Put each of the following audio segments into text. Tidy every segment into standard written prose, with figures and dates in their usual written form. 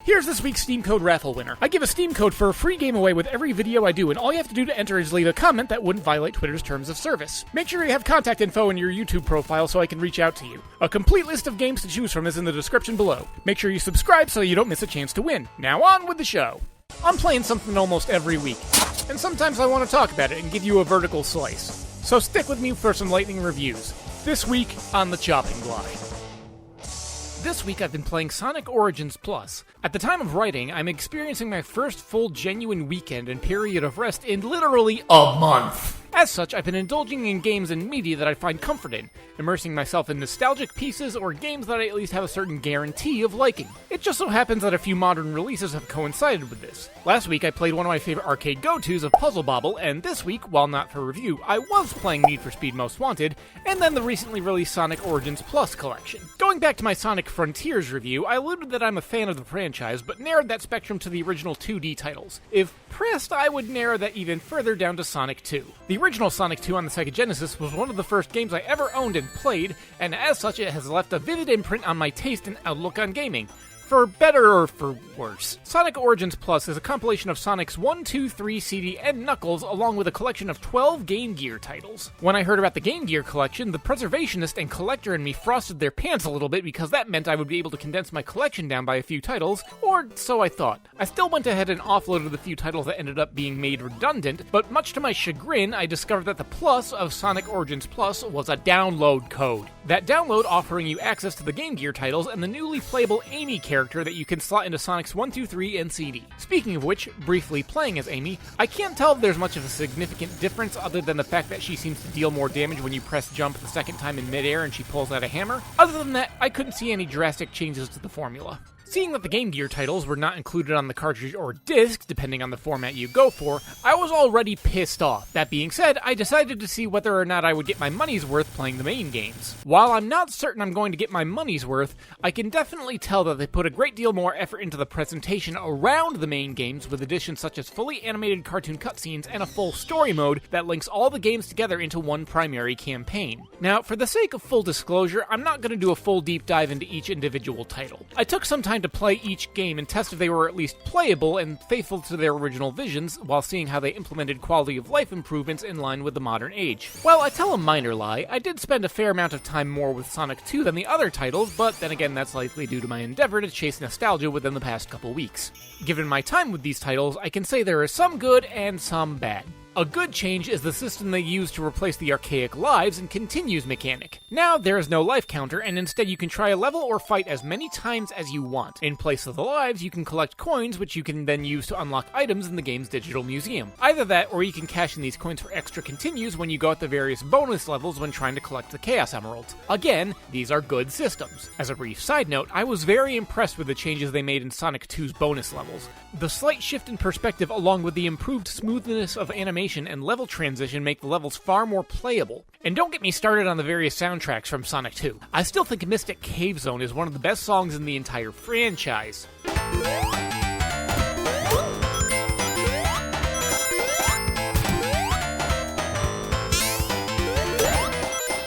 Here's this week's Steam Code raffle winner. I give a Steam Code for a free game away with every video I do, and all you have to do to enter is leave a comment that wouldn't violate Twitter's terms of service. Make sure you have contact info in your YouTube profile so I can reach out to you. A complete list of games to choose from is in the description below. Make sure you subscribe so you don't miss a chance to win. Now on with the show. I'm playing something almost every week, and sometimes I want to talk about it and give you a vertical slice. So stick with me for some lightning reviews. This week on the chopping block. This week I've been playing Sonic Origins Plus. At the time of writing, I'm experiencing my first full genuine weekend and period of rest in literally a month. As such, I've been indulging in games and media that I find comfort in, immersing myself in nostalgic pieces or games that I at least have a certain guarantee of liking. It just so happens that a few modern releases have coincided with this. Last week I played one of my favorite arcade go-tos of Puzzle Bobble, and this week, while not for review, I was playing Need for Speed Most Wanted, and then the recently released Sonic Origins Plus collection. Going back to my Sonic Frontiers review, I alluded that I'm a fan of the franchise, but narrowed that spectrum to the original 2D titles. If pressed, I would narrow that even further down to Sonic 2. The original Sonic 2 on the Sega Genesis was one of the first games I ever owned and played, and as such it has left a vivid imprint on my taste and outlook on gaming. For better or for worse. Sonic Origins Plus is a compilation of Sonic's 1, 2, 3 CD and Knuckles, along with a collection of 12 Game Gear titles. When I heard about the Game Gear collection, the preservationist and collector in me frosted their pants a little bit because that meant I would be able to condense my collection down by a few titles, or so I thought. I still went ahead and offloaded the few titles that ended up being made redundant, but much to my chagrin, I discovered that the plus of Sonic Origins Plus was a download code. That download offering you access to the Game Gear titles and the newly playable Amy character that you can slot into Sonic's 1, 2, 3, and CD. Speaking of which, briefly playing as Amy, I can't tell if there's much of a significant difference other than the fact that she seems to deal more damage when you press jump the second time in midair and she pulls out a hammer. Other than that, I couldn't see any drastic changes to the formula. Seeing that the Game Gear titles were not included on the cartridge or disc, depending on the format you go for, I was already pissed off. That being said, I decided to see whether or not I would get my money's worth playing the main games. While I'm not certain I'm going to get my money's worth, I can definitely tell that they put a great deal more effort into the presentation around the main games with additions such as fully animated cartoon cutscenes and a full story mode that links all the games together into one primary campaign. Now, for the sake of full disclosure, I'm not going to do a full deep dive into each individual title. I took some time to play each game and test if they were at least playable and faithful to their original visions, while seeing how they implemented quality of life improvements in line with the modern age. Well, I tell a minor lie, I did spend a fair amount of time more with Sonic 2 than the other titles, but then again that's likely due to my endeavor to chase nostalgia within the past couple weeks. Given my time with these titles, I can say there is some good and some bad. A good change is the system they use to replace the archaic lives and continues mechanic. Now, there is no life counter, and instead you can try a level or fight as many times as you want. In place of the lives, you can collect coins, which you can then use to unlock items in the game's digital museum. Either that, or you can cash in these coins for extra continues when you go at the various bonus levels when trying to collect the Chaos Emeralds. Again, these are good systems. As a brief side note, I was very impressed with the changes they made in Sonic 2's bonus levels. The slight shift in perspective along with the improved smoothness of animation and level transition make the levels far more playable. And don't get me started on the various soundtracks from Sonic 2. I still think Mystic Cave Zone is one of the best songs in the entire franchise.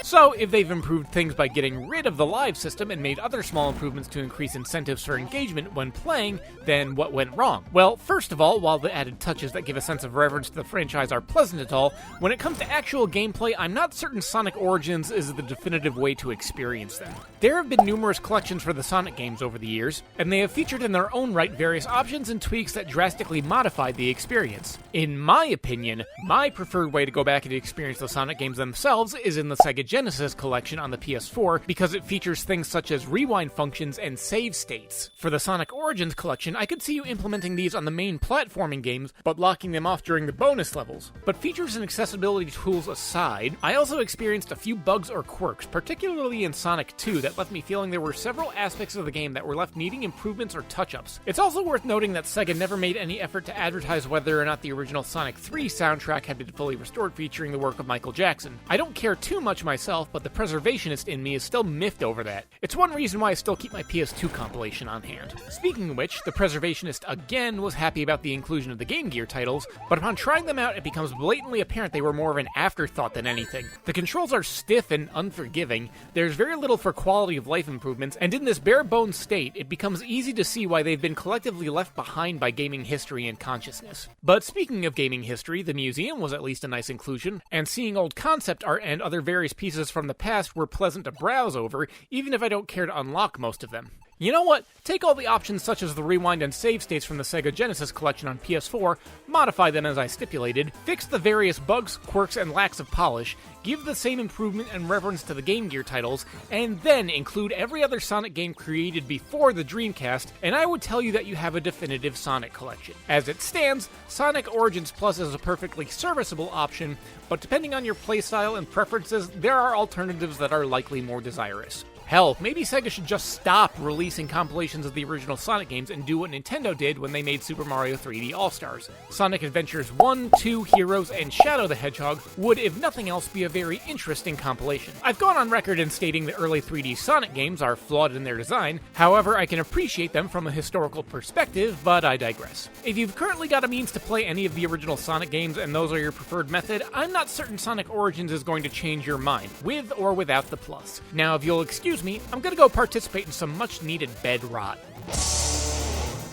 So, if they've improved things by getting rid of the live system and made other small improvements to increase incentives for engagement when playing, then what went wrong? Well, first of all, while the added touches that give a sense of reverence to the franchise are pleasant at all, when it comes to actual gameplay, I'm not certain Sonic Origins is the definitive way to experience them. There have been numerous collections for the Sonic games over the years, and they have featured in their own right various options and tweaks that drastically modified the experience. In my opinion, my preferred way to go back and experience the Sonic games themselves is in the Sega Genesis collection on the PS4 because it features things such as rewind functions and save states. For the Sonic Origins collection, I could see you implementing these on the main platforming games, but locking them off during the bonus levels. But features and accessibility tools aside, I also experienced a few bugs or quirks, particularly in Sonic 2, that left me feeling there were several aspects of the game that were left needing improvements or touch-ups. It's also worth noting that Sega never made any effort to advertise whether or not the original Sonic 3 soundtrack had been fully restored featuring the work of Michael Jackson. I don't care too much myself myself, but the preservationist in me is still miffed over that. It's one reason why I still keep my PS2 compilation on hand. Speaking of which, the preservationist again was happy about the inclusion of the Game Gear titles, but upon trying them out, it becomes blatantly apparent they were more of an afterthought than anything. The controls are stiff and unforgiving, there's very little for quality of life improvements, and in this bare-bones state, it becomes easy to see why they've been collectively left behind by gaming history and consciousness. But speaking of gaming history, the museum was at least a nice inclusion, and seeing old concept art and other various pieces from the past were pleasant to browse over, even if I don't care to unlock most of them. You know what? Take all the options such as the rewind and save states from the Sega Genesis collection on PS4, modify them as I stipulated, fix the various bugs, quirks, and lacks of polish, give the same improvement and reverence to the Game Gear titles, and then include every other Sonic game created before the Dreamcast, and I would tell you that you have a definitive Sonic collection. As it stands, Sonic Origins Plus is a perfectly serviceable option, but depending on your playstyle and preferences, there are alternatives that are likely more desirous. Hell, maybe Sega should just stop releasing compilations of the original Sonic games and do what Nintendo did when they made Super Mario 3D All-Stars. Sonic Adventures 1, 2, Heroes, and Shadow the Hedgehog would, if nothing else, be a very interesting compilation. I've gone on record in stating the early 3D Sonic games are flawed in their design, however, I can appreciate them from a historical perspective, but I digress. If you've currently got a means to play any of the original Sonic games and those are your preferred method, I'm not certain Sonic Origins is going to change your mind, with or without the plus. Now, if you'll excuse me, I'm gonna go participate in some much-needed bed rot.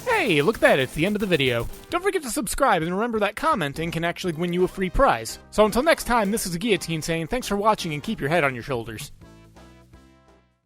Hey, look at that, it's the end of the video. Don't forget to subscribe, and remember that commenting can actually win you a free prize. So until next time, this is Gheeotine saying thanks for watching and keep your head on your shoulders.